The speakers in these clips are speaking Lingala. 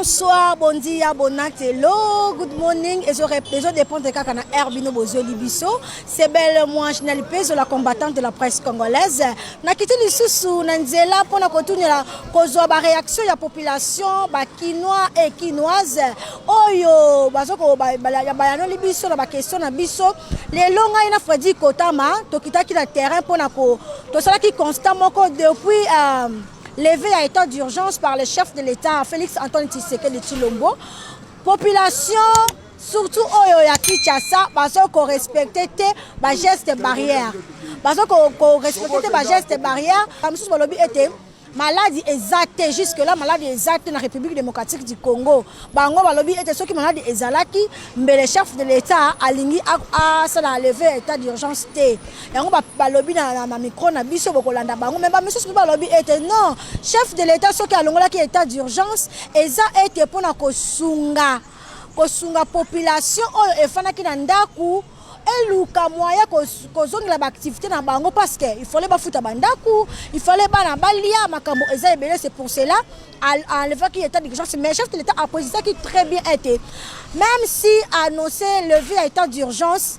Bonsoir, bon dia, bon hello, good morning. Et je dépend de Kakana Herbino Bozo Libiso. C'est belle moi, je n'ai pas la combattante de la presse congolaise. Na quitté les sous Nanzela pour na continuer la cause ba réaction de la population, ba quinois et quinoises. Oyo, bazoko ba no libiso na ba question na biso. Les longa ina Freddy Kotama, to kitaki na terrain pour na ko to sala ki constamment depuis levé à état d'urgence par le chef de l'État, Félix Antoine Tshisekedi de Tshilombo. Population, surtout Oyo ya Kinshasa, parce qu'on respecte les gestes barrières. Parce qu'on respecte les gestes barrières, comme si le était maladie exacte jusque-là, maladie exacte dans la République démocratique du Congo. Bango balobi était ceux qui maladie ezalaki, mais le chef de l'État a lingi à ça a levé état d'urgence té. Et on balobi na micro na biso bokolanda bango, mais monsieur ce balobi était non, chef de l'État ceux qui a longola qui état d'urgence et ça était pour na kosunga population oyo efana ki na ndaku. Et le moyen que la activité dans bango parce que il fallait pas foutre bandaku, il fallait pas na balia makambo ezabele, c'est pour cela à le fait qu'il était d'urgence, mais chef de l'État a posé ça qui très bien été, même si annoncé levé à état d'urgence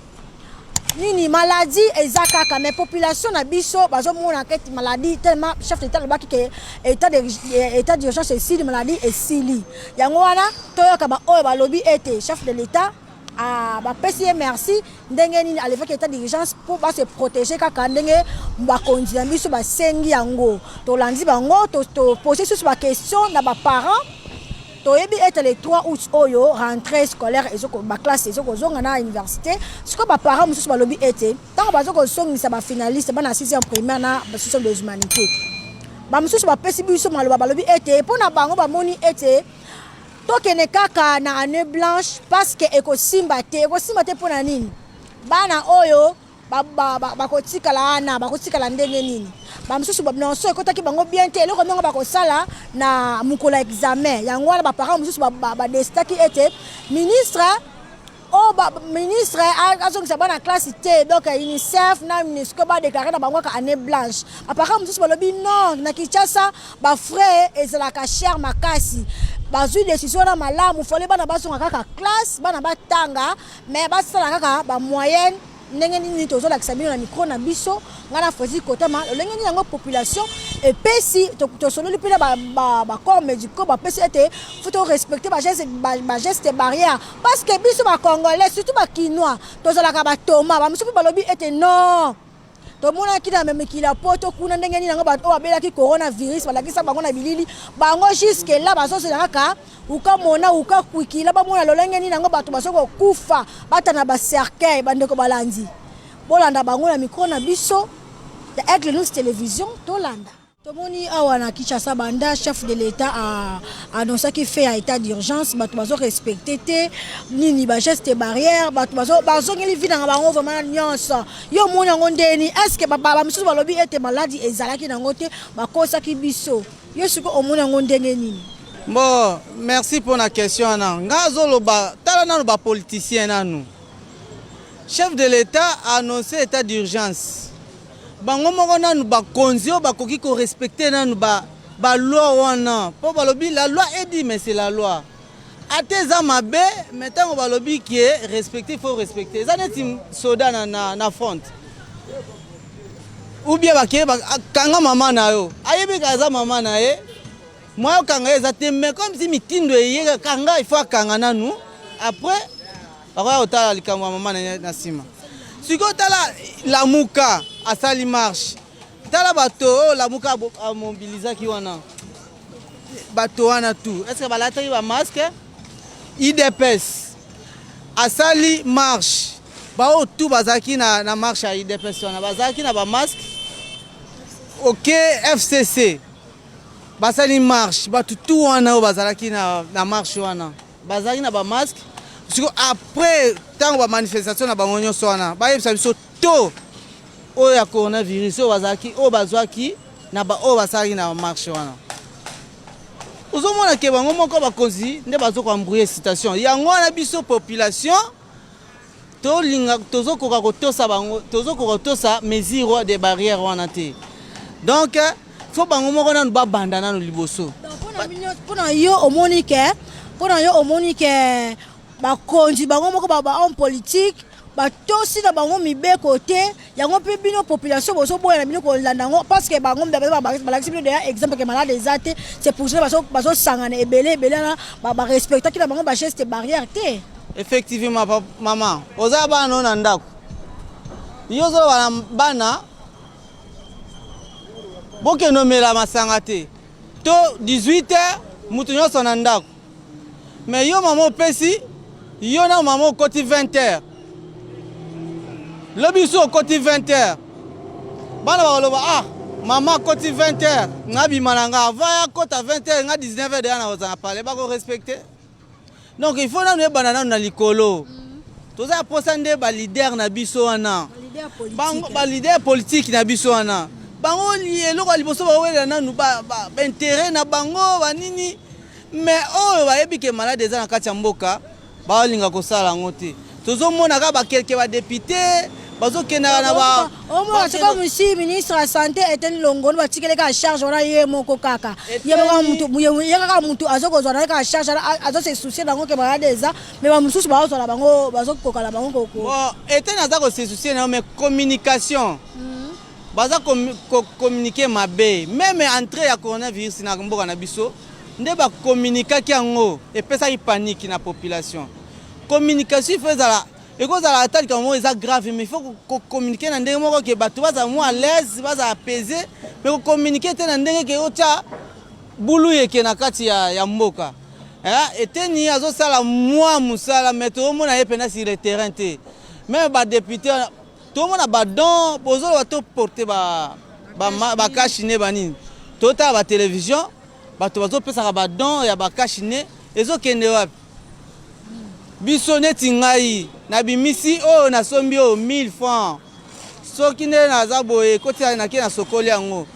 nini maladie ezakaka mais population na biso bazo mona enquête maladie tellement chef de l'État le baki que état d'urgence et si maladie et sili yango wana toyoka ba oyo ba lobby était chef de l'État ah bah merci ndenge nini à l'époque état d'urgence pour se protéger kaka ndenge ba konzi biso ba sengi yango to landi bango to poser sur ba question na ba parents to yebi être les 3 août oyo rentrée scolaire et zoko ba classe zoko zonga na université ce que ba parents mususu ba lobi été tant ba zoko songisa ba finaliste ba na 6e primaire na ba social de humanité ba mususu ba pesi biso maloba ba lobi été pour na bango ba moni été tokene kaka na année blanche parce que ekosimba te pour na nini bana oyo bakotikala na bakotikala ndenge nini bamususu babnonso ekotaki bango bien te eloko ndenge bakosala na mukolo examen yango wana baparents mususu badestaki ete ministre ministre azongisa bana classe te donc UNICEF na UNESCO ba déclarer na bango ka année blanche apparemment mususu balobi non na Kinshasa ba frais ezalaka cher makasi bazui décision na malamu fallait bana basonga kaka classe bana batanga mais basala kaka ba moyenne ndenge nini tozo la kisabino na micro na biso ngana Freddy Kotama ndenge nini yango population et pesi to solo li pina ba corps médicaux ba pesi était faut respecter ba geste barrière parce que biso ba congolais surtout ba quinois tozo la ka ba toma ba musu ba lobi était non to mona kina même kila poto kuna ndenge nini yango ba o abela ki coronavirus bala kisa bango na bilili bango jusque là baso se kaka uka mona uka kwikila ba mona lolenge nini yango bato basoko kufa batana ba cercueil bandeko balandi bolanda bango na micro na biso de Aigle News télévision tolanda tomoni awana Kinshasa banda chef de l'État a annoncé qu'il fait un état d'urgence bato bazo respecter te nini ba geste barrière bato bazo ngeli vida nga bango vraiment nyonso yo moni yango ndeni est-ce que baba mususu balobi ete maladie ezalaki nango te bakosaki biso yo siko omoni yango ndenge nini. Bon, merci pour la question. Ngazoloba, talana ba politicien nanu. Chef de l'État a annoncé état d'urgence. Bango moko nanu ba konzio ba koki ko respecter nanu ba loi wana. Po balobi la loi est dit mais c'est la loi. Ateza mabe, maintenant balobi qui est respecté faut respecter. Ça n'est soda na front. Ou bien ba kanga mama na yo. Ayebi kaza mama na ye. Moi kanga ezate mais comme si mitindo yega kanga il faut kanga nanu après bakwa otala likamwa mama na sima siko tala la muka asali marche tala bato la muka a mobiliser ki wana bato wana tout est-ce que balataki ba masque IDPS asali marche ba o tout bazaki na marche à IDPS wana bazaki na ba masque OK FCC basali marche batu tout wana bazalaki na marche wana bazali na ba masque après tant ba manifestation na bango nyonso wana ba yebisa biso to o ya coronavirus o bazaki o bazwaki na ba o basali na marche wana ozomona ke bango moko bakonzi nde bazoko embrouiller situation yango wana biso population to linga tozokoka kotosa bango tozokoka kotosa mesure de barrière wana te donc faut bango moko nanu ba banda nanu liboso pour yo omoni ke Pour yo omoni que ba konzi bango moko ba homme politique ba tosi na bango mibe côté yango pe bino population boso boya na bino ko landango parce que bango ba l'exemple de exemple que malade des athées c'est pour ça baso sangana ebele na ba respecter ki na bango ba geste barrière té. Effectivement maman oza bana na ndako yozo bana boke nomela masanga te to 18h mutu nyonso na ndako mais yo maman opesi yo na maman okoti 20h lobi so okoti 20h bana bakoloba ah maman okoti 20h nga bima nga avant kota 20h nga 19h deya na kozanga pale bako respecter donc il faut nanu yebana nanu na likolo toza posa nde balider na biso wana balider politique na biso wana bango eloko ya liboso bawela nanu baintérêt na bango banini mais oyo bayebi ke malade eza na kati ya mboka baolinga kosala yango te tozomona kaka bakelke badepute bazokendaka na ba omoatika musi ministre ya santé eteni longono batikeleka charge wana ye moko kaka ye kaka mutu azokozwa na ye kaka charge azose soucie nango ke malade eza mais bamosusu bazozwala bango bazokokala bango koko eteni aza kose soucie nayo mais communication baza communiquer mabe même entrée ya coronavirus na mboka na biso nde bakommunikaki yango epesaki panique na population communication ifo ezala ekozala atali kamo eza grave mais il faut communiquer na ndenge moko ke bato bazala mo à l'aise bazala apaisé mais communiquer te na ndenge ke otya bulu yeke na kati ya mboka eteni azosala mwa musala mais tomona ye pena sur le terrain te même badepute tomona badon bozoloba toporte bakashine banini totala batelevizio bato bazopesaka badon ya bakashine ezokende wapi biso neti ngai na bimisi oyo nasombi oyo 1000 francs soki nde naza boye kotia nake na sokoli yango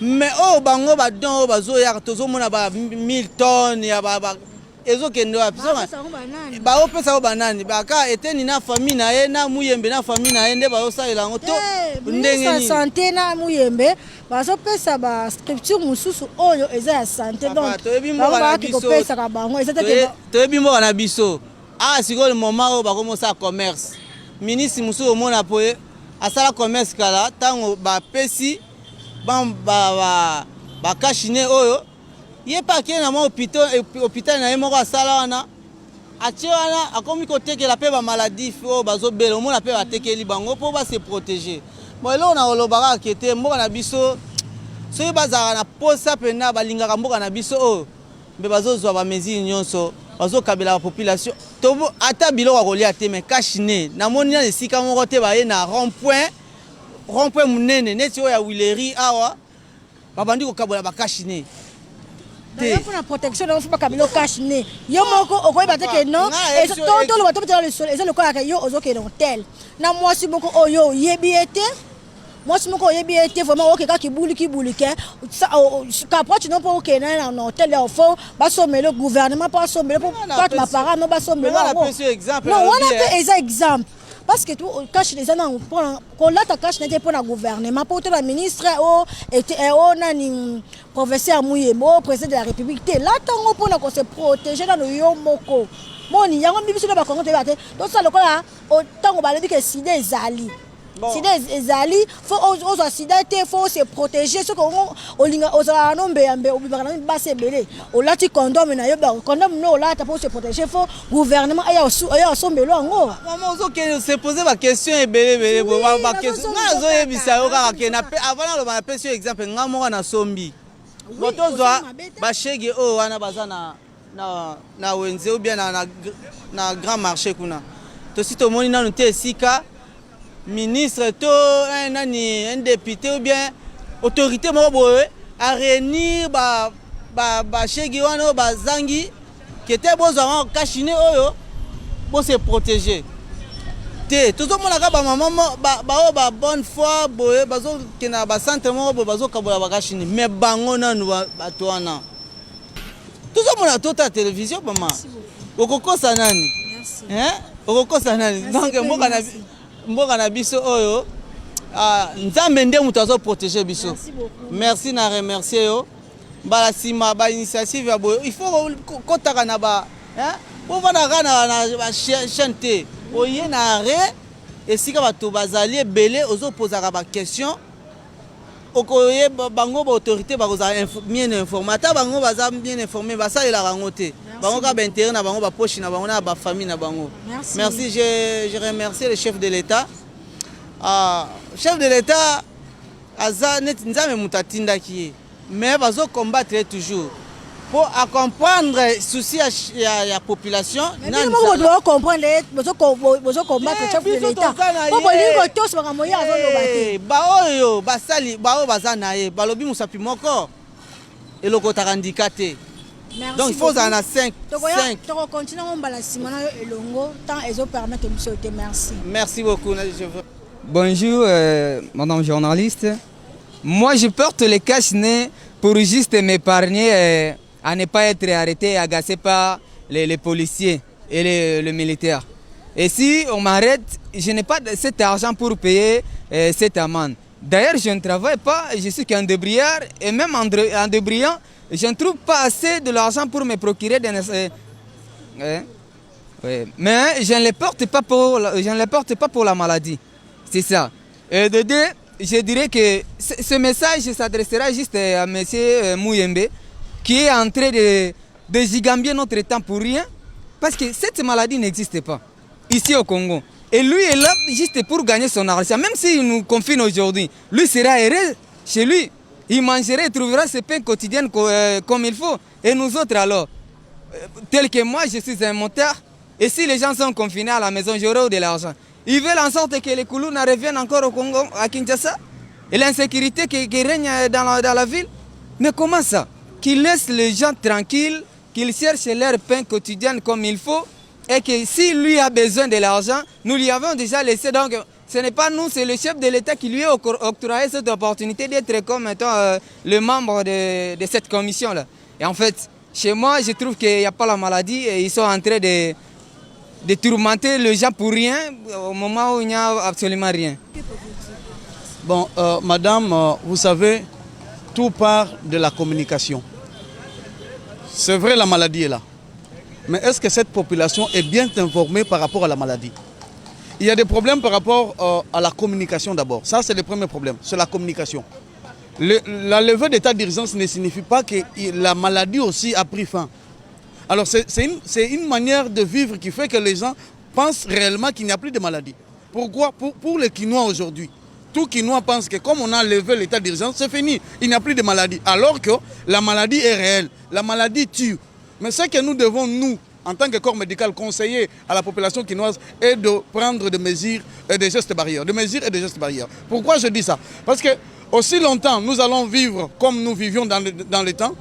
mais oyo bango badon oyo bazoyaka tozomona ba 1000 tonnes ya ezokende wapi baopesa oyo banani baka eteni na famille na ye na muyembe na famille na ye nde bazosalela yango to ndenge nini santé na muyembe bazopesa ba structure mosusu oyo eza ya santé donc bakopesaka bango eza te toyebi mboka na biso sikoyo le moment oyo bakomosala commerce ministre mosusu omona po asala commerce kala ntango bapesi bakashine oyo ye pa akei na mwa hôpital na ye moko asala wana atie wana akomi kotekela mpe bamaladi oyo bazobela omona mpe batekeli bango mpo base protéger bon eloko na kolobaka kete mboka na biso soki bazalaka na posa mpena balingaka mboka na biso oyo mpe bazozwa bamesure nyonso bazokabela bapopulation ata biloko akolia te mais kashine namoni na esika moko te baye na rond-point monene neti oyo ya wileri awa babandi kokabola bakashine pour protection de pas kabilo kashine yo moko okoyeba te ke non et tonto lo bato betala le sol eza le quoi yo ozoke dans tel na mwasi moko oyo yebi ete mwasi moko yebi ete vraiment oke ka kibuli ke approche non pas oke na na hôtel ya fo basomele gouvernement pas somele pour quatre ma parents non basomele non on a fait exemple parce que tout cache les gens pour là ta cache n'était pas le gouvernement pour la ministre o nani professeur Muyembo président de la République là tango pour qu'on se protéger dans le yomoko moni yango bibiso ba kongo te bate donc ça le là tango ba dit que sida ezali sida ezali faut aux sida te faut se protéger ce qu'on olinga ozala no mbeyambe obibaka na base belé olati condom na yo ba condom no olata pour se protéger faut gouvernement aya osombelo ngo maman ozoke se poser ba question ebele ba question nazo yebisa yo kaka ke na avant na ba question exemple ngamo na sombi botozwa ba shege o wana bazana na wenze ou bien na grand marché kuna to si to moni na te sika ministre to un député ou bien autorité moko boye a réunir ba shege wana ba zangi qui était besoin kashine oyo pour se protéger te tozomona ka ba maman ba bonne foi boye bazo kena ba centre moko boye bazo kabola ba kashine mais bango nanu bato wana tozomona tota télévision maman okokosa nani okokosa nani donc mboka na biso oyo nzambe nde mutu azo protéger biso merci na remercier yo mbala sima ba initiative ya boyo il faut kotaka na po vanda kaka na chaîne te oye na arrêt esika bato bazali ebele ozopozaka baquestion okoyeba bango baautorité bakozala bien informé ata bango baza bien informé basalelaka yango te bango kaka baintérêt na bango bapoche na bango na bafamille na bango. Merci, je remercie le chef de l'État. Chef de l'État aza neti nzambe moto atindaki ye mais bazocombattre toujours pour comprendre souci ya population. Baoyo basali bao baza na ye balobi mosapi moko elokotaka handika te. Donc il faut en a 5. Merci beaucoup. Bonjour, madame journaliste. Moi, je porte le cache-nez pour juste m'épargner à ne pas être arrêté et agacé par les policiers et les militaires. Et si on m'arrête, je n'ai pas cet argent pour payer cette amende. D'ailleurs, je ne travaille pas, je suis qu'un débrayeur et même en débrayant, je ne trouve pas assez de l'argent pour me procurer des... Mais je ne les porte pas pour la maladie. C'est ça. Et de deux, je dirais que ce message s'adressera juste à M. Mouyembe, qui est en train de gigambier notre temps pour rien, parce que cette maladie n'existe pas ici au Congo. Et lui est là juste pour gagner son argent. Même s'il nous confine aujourd'hui, lui sera heureux chez lui. Il mangerait et trouvera ses pains quotidiennes comme il faut. Et nous autres alors, tel que moi, je suis un motard. Et si les gens sont confinés à la maison, j'aurai de l'argent. Ils veulent en sorte que les Koulouna reviennent encore au Congo, à Kinshasa. Et l'insécurité qui règne dans la ville. Mais comment ça? Qu'ils laissent les gens tranquilles, qu'ils cherchent leur pain quotidien comme il faut. Et que si lui a besoin de l'argent, nous lui avons déjà laissé. Donc ce n'est pas nous, c'est le chef de l'État qui lui a octroyé cette opportunité d'être comme étant le membre de cette commission-là. Et en fait, chez moi, je trouve qu'il n'y a pas la maladie et ils sont en train de tourmenter les gens pour rien au moment où il n'y a absolument rien. Bon, madame, vous savez, tout part de la communication. C'est vrai, la maladie est là. Mais est-ce que cette population est bien informée par rapport à la maladie? Il y a des problèmes par rapport à la communication d'abord. Ça, c'est le premier problème, c'est la communication. La levée d'état d'urgence ne signifie pas que la maladie aussi a pris fin. Alors, c'est une manière de vivre qui fait que les gens pensent réellement qu'il n'y a plus de maladie. Pourquoi? Pour les Quinois aujourd'hui. Tout Quinois pense que comme on a levé l'état d'urgence, c'est fini, il n'y a plus de maladie. Alors que la maladie est réelle, la maladie tue. Mais ce que nous devons, nous, en tant que corps médical, conseiller à la population quinoise est de prendre des mesures et des gestes barrières. Des mesures et des gestes barrières. Pourquoi je dis ça? Parce que aussi longtemps nous allons vivre comme nous vivions dans le temps,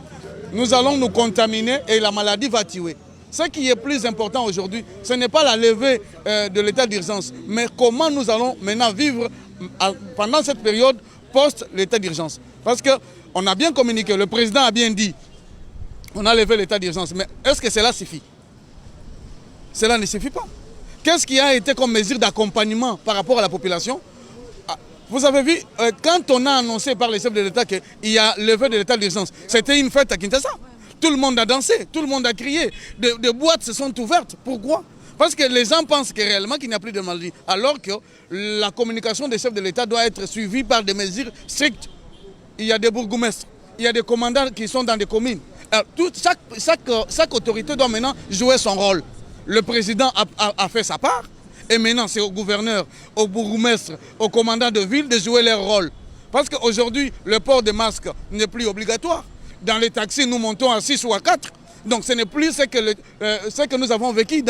nous allons nous contaminer et la maladie va tuer. Ce qui est plus important aujourd'hui, ce n'est pas la levée de l'état d'urgence, mais comment nous allons maintenant vivre pendant cette période post l'état d'urgence. Parce qu'on a bien communiqué, le président a bien dit, on a levé l'état d'urgence, mais est-ce que cela suffit? Cela ne suffit pas. Qu'est-ce qui a été comme mesure d'accompagnement par rapport à la population? Vous avez vu, quand on a annoncé par les chefs de l'État qu'il y a levé de l'état d'urgence, c'était une fête à Kinshasa. Tout le monde a dansé, tout le monde a crié, des boîtes se sont ouvertes. Pourquoi? Parce que les gens pensent que réellement qu'il n'y a plus de maladie, alors que la communication des chefs de l'État doit être suivie par des mesures strictes. Il y a des bourgmestres, il y a des commandants qui sont dans des communes. Chaque autorité doit maintenant jouer son rôle. Le président a fait sa part et maintenant c'est au gouverneur, au bourgmestre, aux commandants de ville de jouer leur rôle. Parce qu'aujourd'hui, le port de masque n'est plus obligatoire. Dans les taxis, nous montons à 6 ou à 4. Donc ce n'est plus ce que nous avons vécu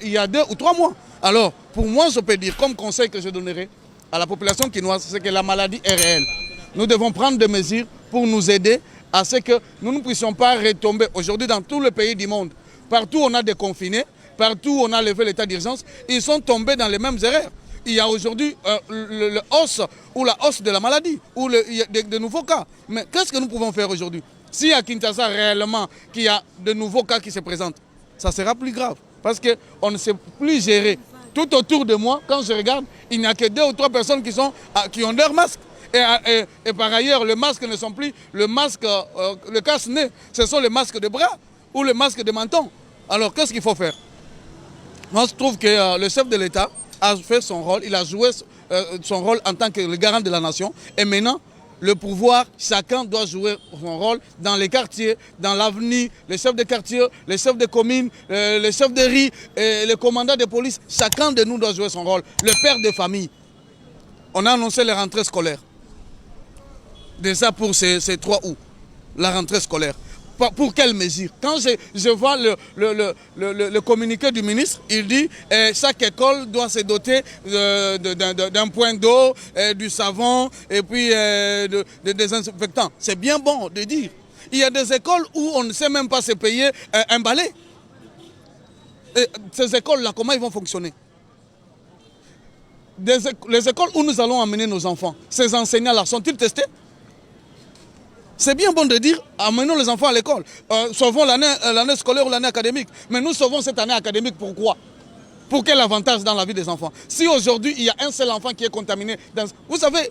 il y a 2 ou 3 mois. Alors, pour moi, je peux dire, comme conseil que je donnerai à la population quinoise, c'est que la maladie est réelle. Nous devons prendre des mesures pour nous aider à ce que nous ne puissions pas retomber. Aujourd'hui, dans tous les pays du monde, partout où on a des confinés, partout où on a levé l'état d'urgence, ils sont tombés dans les mêmes erreurs. Il y a aujourd'hui le hausse ou la hausse de la maladie, ou il y a de nouveaux cas. Mais qu'est-ce que nous pouvons faire aujourd'hui? Si à Kinshasa réellement qu'il y a de nouveaux cas qui se présentent, ça sera plus grave. Parce qu'on ne sait plus gérer. Tout autour de moi, quand je regarde, il n'y a que 2 ou 3 personnes qui ont leur masque. Et par ailleurs, les masques ne sont plus le masque, le cache-nez, ce sont les masques de bras ou le masque de menton. Alors, qu'est-ce qu'il faut faire? Moi, je trouve que le chef de l'État a fait son rôle, il a joué son rôle en tant que le garant de la nation. Et maintenant, le pouvoir, chacun doit jouer son rôle dans les quartiers, dans l'avenue, les chefs de quartier, les chefs de communes, les chefs de riz, les commandants de police. Chacun de nous doit jouer son rôle. Le père de famille. On a annoncé les rentrées scolaires. Déjà pour ces 3 août, la rentrée scolaire. Pour quelle mesure? Quand je vois le communiqué du ministre, il dit chaque école doit se doter d'un point d'eau, du savon et puis des désinfectants. C'est bien bon de dire. Il y a des écoles où on ne sait même pas se payer un balai. Et ces écoles-là, comment ils vont fonctionner? Les écoles où nous allons amener nos enfants, ces enseignants-là, sont-ils testés? C'est bien bon de dire, amenons les enfants à l'école, sauvons l'année scolaire ou l'année académique. Mais nous sauvons cette année académique, pourquoi? Pour quel avantage dans la vie des enfants? Si aujourd'hui, il y a un seul enfant qui est contaminé, vous savez,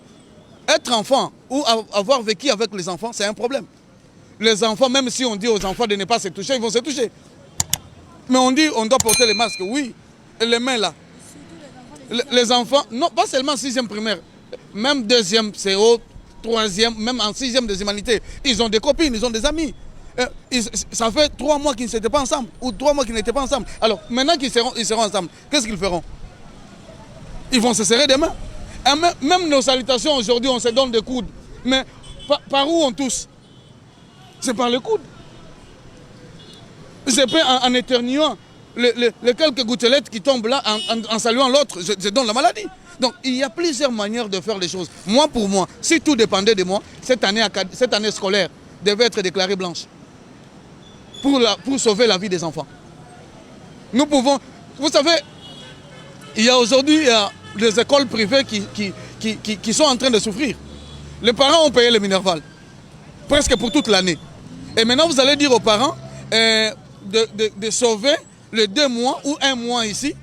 être enfant ou avoir vécu avec les enfants, c'est un problème. Les enfants, même si on dit aux enfants de ne pas se toucher, ils vont se toucher. Mais on dit, on doit porter les masques, oui, et les mains là. Les enfants, non, pas seulement 6e primaire, même 2e, c'est haut. 3e, même en 6e des humanités. Ils ont des copines, ils ont des amis. Ça fait 3 mois qu'ils n'étaient pas ensemble, ou 3 mois qu'ils n'étaient pas ensemble. Alors, maintenant qu'ils seront ensemble, qu'est-ce qu'ils feront? Ils vont se serrer des mains. Et même nos salutations aujourd'hui, on se donne des coudes. Mais par où on tousse? C'est par le coude. C'est pas en éternuant. Les quelques gouttelettes qui tombent là, en saluant l'autre, je donne la maladie. Donc, il y a plusieurs manières de faire les choses. Moi, pour moi, si tout dépendait de moi, cette année scolaire devait être déclarée blanche pour sauver la vie des enfants. Nous pouvons... Vous savez, il y a aujourd'hui des écoles privées qui sont en train de souffrir. Les parents ont payé le Minerval, presque pour toute l'année. Et maintenant, vous allez dire aux parents de sauver les 2 mois ou 1 mois ici.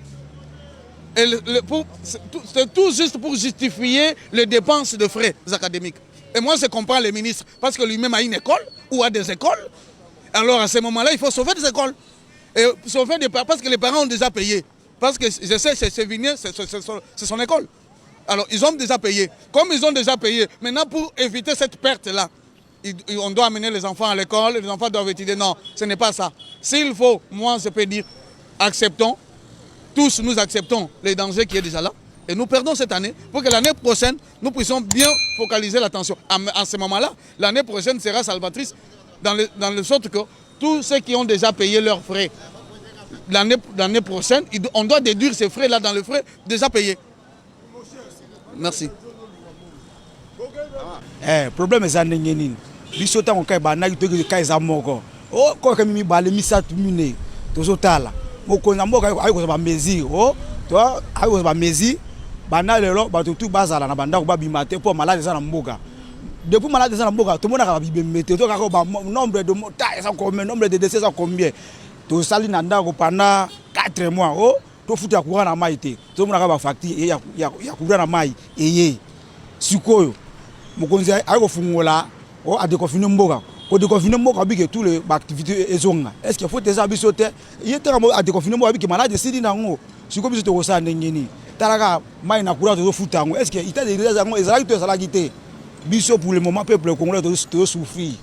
C'est tout juste pour justifier les dépenses de frais académiques. Et moi, je comprends le ministre, parce que lui-même a une école ou a des écoles. Alors, à ce moment-là, il faut sauver des écoles. Et sauver parce que les parents ont déjà payé. Parce que je sais, c'est Vigné, c'est son école. Alors, ils ont déjà payé. Comme ils ont déjà payé, maintenant, pour éviter cette perte-là, on doit amener les enfants à l'école, les enfants doivent étudier. Non, ce n'est pas ça. S'il faut, moi, je peux dire, acceptons. Tous, nous acceptons les dangers qui est déjà là et nous perdons cette année pour que l'année prochaine, nous puissions bien focaliser l'attention. À ce moment-là, l'année prochaine sera salvatrice dans le sorte que tous ceux qui ont déjà payé leurs frais, l'année prochaine, on doit déduire ces frais-là dans les frais déjà payés. Merci. Problème est que biso tango kai ba na kitoko kai za moko o ko ka mi bale mi satu mine to zotala moko na moko ayi ko ba mezi o to ayi ko ba mezi bana lelo ba to tu bazala na banda ko ba bimate po malade za na mboka depuis malade za na mboka to mona ka bibe mete to ka ko ba nombre de morts ça combien nombre de décès ça combien to sali na ndako pendant 4 mois o to futa kuwa na mai te to mona ka ba facture ya kuwa na mai eye sikoyo mokonzi ayi ko fungola o a déconfiné mboka ko déconfiné mboka bi que tous les activités ezonga est-ce qu'il faut déjà bisote yete a déconfiné mboka bi que malade sidi nango siko bisote ko sa ndengeni talaka mai na kura to futa ngo est-ce que ita de déjà ngo ezala to ezala kité biso pour le moment peuple congolais to souffrir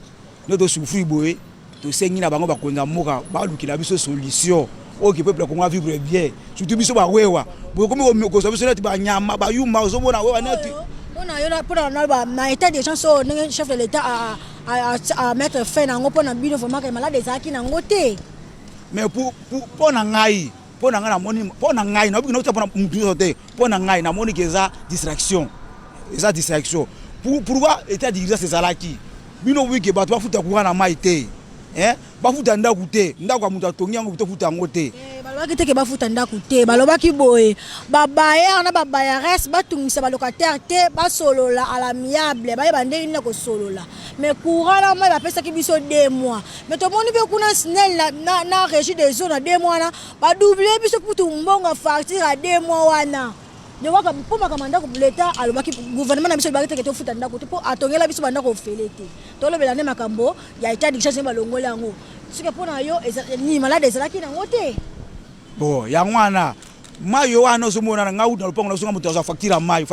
ne to souffrir boye to sengi na bango ba konza mboka ba lukila biso solution o que peuple congolais vivre bien surtout biso ba wewa bo komi ko so biso net ba nyama ba yuma zo bona wewa net. Pour na état des gens sont chef de l'État à mettre fin à ngo pona bino vraiment que malade ezaki na ngote mais pour pona ngai na moni pona ngai na bino pona mtu te pona ngai na moni que ça distraction pourquoi état d'urgence c'est salaki bino wi que bato ba futa kuwa na mai te ba futa ndaku te ndako mutu atongi yango to futa ngote balobaki te ke bafuta ndako te balobaki boye babaya na babaya reste batungisa balocataire te basolola à l'amiable bayeba ndenge nini kosolola mais courant na mai bapesaki biso 2 mois mais tomoni mpe kuna snel na régie des zones na 2 mois na badouble biso kutu mbongo facture à 2 mois wana ne waka po makamanda ko l'État alobaki gouvernement na biso ba te futa ndako te po atongela biso banda ko felete to lobela ne makambo ya état d'urgence balongola yango sike pona yo ni malade ezalaki na ngote bon ya ngwana mayo wana osomona nga uta lopango na songa moto za facture mayo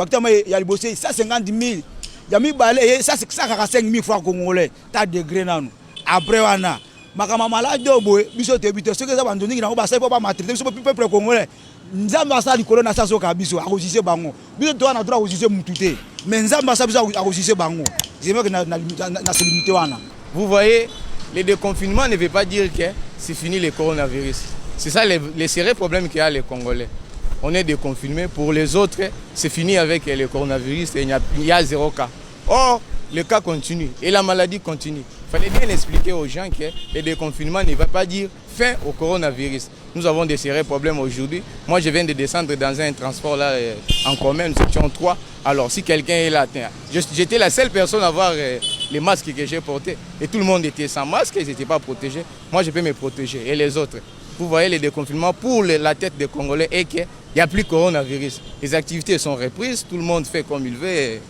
ya libosse 150 000 ya mi balé ça c'est 5 000 francs congolais ta degré nanu après wana makama malade oboe biso te bito ce que ça bandoni na ba sai po ba matrité biso peuple congolais nzamba sa likolo na sa soka biso akosise bango biso to na droit akosise mutute mais nzamba sa biso akosise bango j'aime que na se limiter wana. Vous voyez, le déconfinement ne veut pas dire que c'est fini le coronavirus. C'est ça les sérieux problèmes qu'il y a les Congolais. On est déconfiné, pour les autres, c'est fini avec le coronavirus et il y a 0 cas. Or, le cas continue et la maladie continue. Il fallait bien expliquer aux gens que le déconfinement ne va pas dire fin au coronavirus. Nous avons des sérieux problèmes aujourd'hui. Moi, je viens de descendre dans un transport là, en commun, nous étions 3. Alors, si quelqu'un est là, j'étais la seule personne à avoir les masques que j'ai portés. Et tout le monde était sans masque, ils n'étaient pas protégés. Moi, je peux me protéger. Et les autres, vous voyez, le déconfinement pour la tête des Congolais est qu'il n'y a plus de coronavirus. Les activités sont reprises, tout le monde fait comme il veut. Et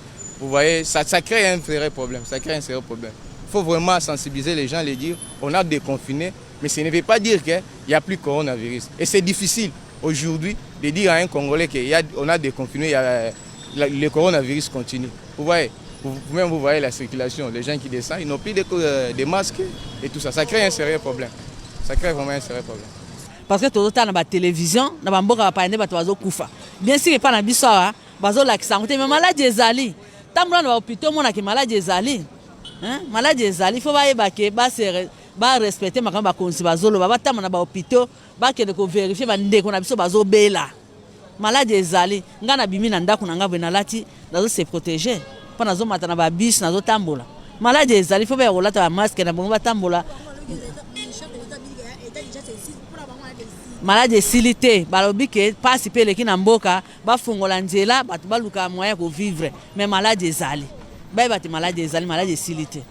vous voyez, ça crée un vrai problème. Ça crée un sérieux problème. Il faut vraiment sensibiliser les gens, les dire, on a déconfiné, mais ça ne veut pas dire qu'il n'y a plus de coronavirus. Et c'est difficile aujourd'hui de dire à un Congolais qu'on a déconfiné, le coronavirus continue. Vous voyez, vous-même vous voyez la circulation, les gens qui descendent, ils n'ont plus de masques et tout ça. Ça crée un sérieux problème. Ça crée vraiment un sérieux problème. Parce que tout le temps, dans la télévision, dans la mboka pa ende bato bazo kufa. Bien sûr, pas na biso bazo la santé, mais malade ezali. Tambra na hôpital mona ke malade ezali. Hein? Malade ezali, faut ba yebake ba respecter makamba konsi bazolo ba tama na ba hôpital ba ke ko vérifier ba ndeko na biso bazo bela. Malade ezali, ngana bimi na ndako na ngabo na lati, nazo se protéger. Pa nazo mata na ba bis nazo tambola. Malade ezali, faut ba rolata ba masque na bongo ba tambola. Malade silité balobi ke pasi pele ki na mboka bafungola nzela bato baluka moyen ko vivre mais malade ezali ba bati malade ezali malade silité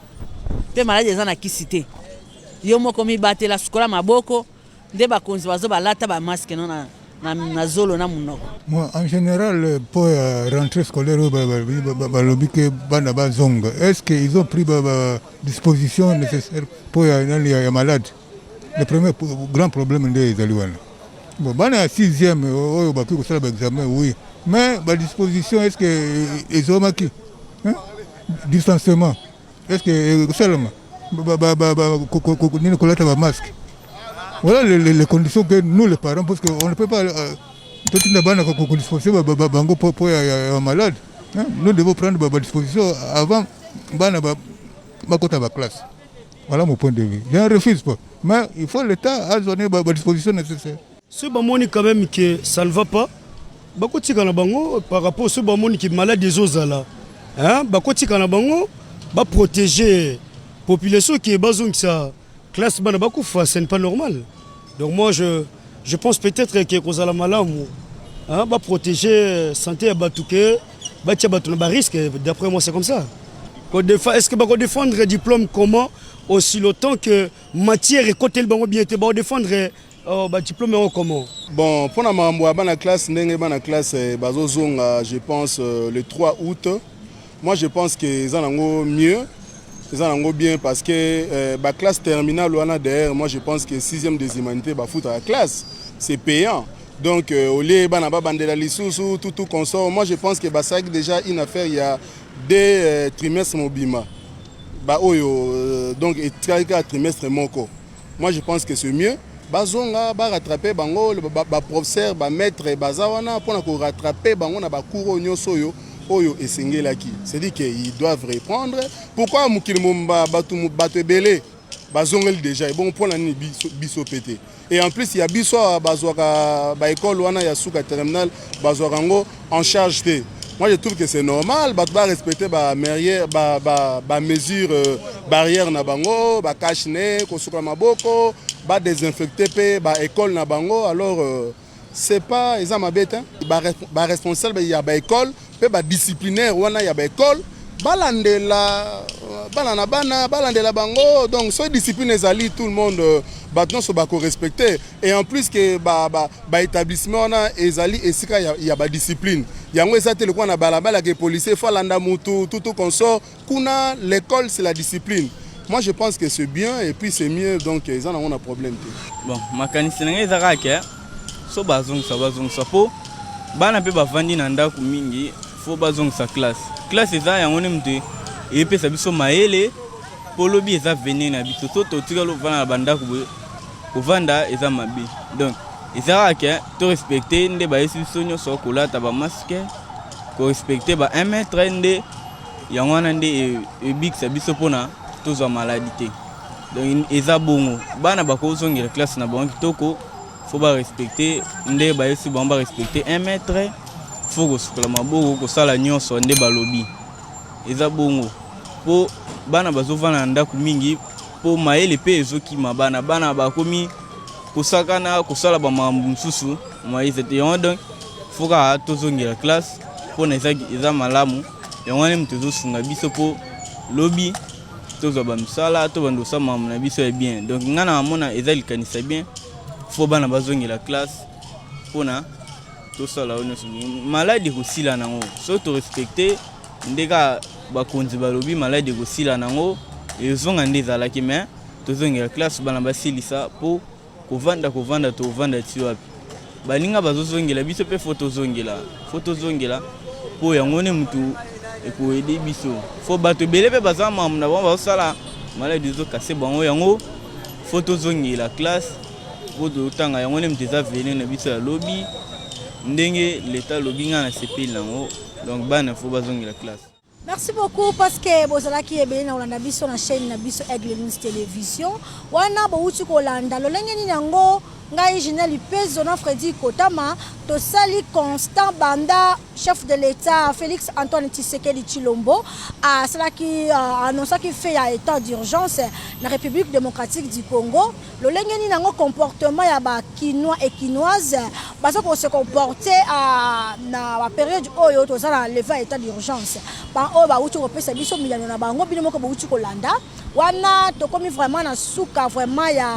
pe malade ezana kisité yo moko mi batela sukola maboko nde bakonzi bazo balata ba masque non na zolo na munoko. Moi en général pour rentrer scolaire balobi ke bana bazonga est-ce que ils ont pris disposition nécessaire pour les malades? Le premier grand problème des Aliwana. Bon, bana 6e, oh, bah, qui ça l'examen, oui. Mais la disposition, est-ce que ils ont marqué? Distanciement. Est-ce que seulement nous collectons un masque? Voilà les conditions que nous, les parents, parce qu'on ne peut pas. Tout le monde disposer pour un malade. Nous devons prendre des dispositions avant la classe. Voilà mon point de vue. Je ne refuse pas. Mais il faut l'État à donner la disposition nécessaire. Ce bamoni quand même que ça ne va pas. Bakoti kanabango par rapport à ce bamoni qui est malade des ozala. Hein? Bakoti kanabango ba protéger population qui est besoin que ça classe bana bakufa, c'est pas normal. Donc moi je pense peut-être que kozala malamu hein ba protéger santé à batuke ba tia batu na risque d'après moi c'est comme ça. Est-ce que va défendre un diplôme comment aussi longtemps que matière et côté le bango bien te va défendre un diplôme comment? Bon, pour la classe, je pense le 3 août. Moi je pense que ça mieux, ça bien parce que la classe terminale derrière, moi je pense que 6e des humanités va foutre à la classe, c'est payant. Donc au lieu de tout consort, moi je pense que ça déjà une affaire il y a 2 trimestres mobima. Donc et 3 trimestres moko. Moi je pense que c'est mieux. Bazonga ba rattraper bango ba professeur ba maître bazawana pour rattraper bango na ba cours nyoso yo oyo esengelaki. C'est-à-dire qu'ils doivent reprendre. Pourquoi mukilmomba batu belé bazongel déjà bon pour la ni biso pété. Et en plus il y a biso bazwaka ba école wana ya suka terminal bazwakango en charge té. Moi je trouve que c'est normal, bah respecter bah mesures barrières na bango, bah cache nez, kosuka maboko, bah désinfecter pe, bah école na bango. Alors c'est pas ils ont ma bête hein. Bah responsable il y a bah école, pe bah disciplinaire wana il y a bah école, balandela balandela bango donc so discipline ezali tout le monde maintenant so bako respecter et en plus que ba établissement na ezali esika ya ba discipline yango ezate le kwa na balabala que policier faut landa mutu tout consort kuna l'école c'est la discipline. Moi je pense que c'est bien et puis c'est mieux donc ils en ont un problème. Bon makanisi nga ezaka ke so bazong sa po bana pe bavandi na ndako mingi faut bazong sa classe eza yango ne mte et pe sabiso maele polobi eza venir na biso to tika lo vana banda ko vanda eza mabe donc ezaka ke to respecter nde ba yesu sonyo so kolata ba masque ko respecter ba 1 mètre nde yango na nde e big sabiso pona tozo maladie donc eza bongo bana bakozongela classe na bango kitoko faut ba respecter nde ba yesu ba respecter 1 mètre faut ko sukola maboko ko sala nyonso nde balobi eza bongo po bana bazovana ndako mingi po maele pe ezokima bana bakomi kosakana kosala ba mambu mususu moise te donc faut ka tozongela classe po na eza malamu yango ne mtezo sunga biso po lobi tozo ba msala to bando sa mamu na biso est bien donc ngana amona eza likanisa bien faut bana bazongela classe pona to sala ono malade kosila nango so to respecter ndeka bakonzi balobi malade kosila nango ezonga ndezalaki mais tozongela classe bana basilisa po kovanda to vanda ti wapi balinga bazozongela biso pe photo zongela po yango ne mutu eko aider biso fo bato belé pe bazama na ba sala malade zo kase bango yango photo zongela classe po do tanga yango ne mutu za venir na biso ya lobby ndenge l'état lobby nga na CP nango donc bana fo bazongela classe. Merci beaucoup parce que bozalaki ebele na olanda biso na chaîne na biso Aigle News Télévision wana bouti kolanda lolenge ni nango ngai Ginelle Pezo na Freddy Kotama to sali Constant Banda chef de l'État Félix Antoine Tshisekedi Tshilombo a cela qui annonça qu'il fait à état d'urgence na République démocratique du Congo lolenge ni nango comportement ya ba Kinois et Kinoises parce qu'on se comporter na la période oyo to sala lever état d'urgence ba o ba uti kopesa biso milano na bango bino moko ba uti kolanda wana to komi vraiment na suka vraiment ya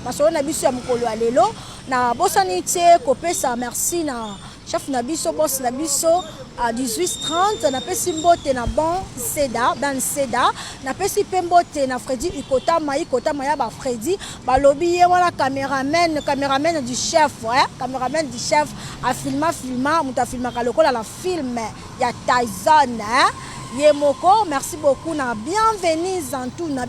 parce qu'on a biso ya mukolo ya lelo na bosani tie kopesa merci na chef na biso boss na biso à 18h30 na pesi mbote na bon Seda dans Seda na pesi pembote na Freddy Kotama ya ba Freddy balobi ye wana cameraman du chef cameraman du chef a filma muta filma kalokola la film ya Tyson Yemoko, merci beaucoup na bienvenue Zantuna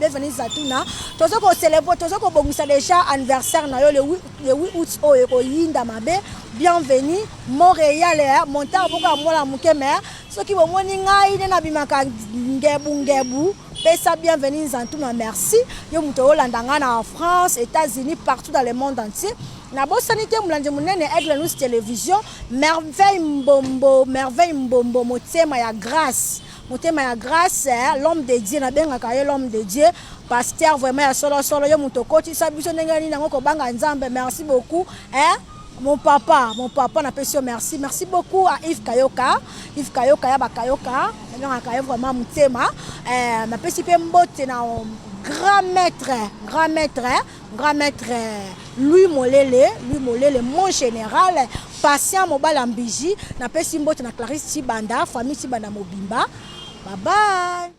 tozo ko célébrer tozo ko bongisa déjà anniversaire na yo le 8 août oyo ko yinda mabe bienvenue Montréal monta boka mola mukeme soki bomoni ngai na bimaka ngebu pesa bienvenue Zantuna merci yo muto Holanda na France États-Unis partout dans le monde entier na bosanité mulanje munene Aigle News Télévision merveille mbombo motema ya grâce l'homme de Dieu na benga kaye l'homme de Dieu pasteur vraiment ya solo yo mutokoti sabiso ndengani nango ko banga nzambe merci beaucoup mon papa na pesio merci beaucoup à Yves Kayoka ya bakayoka benga kaye vraiment mutema na pesi pe mbote na grand maître Louis Molele mon général patient mobala mbiji na pesi mbote na Clarisse Tibanda famille Tibanda Mobimba. Bye bye.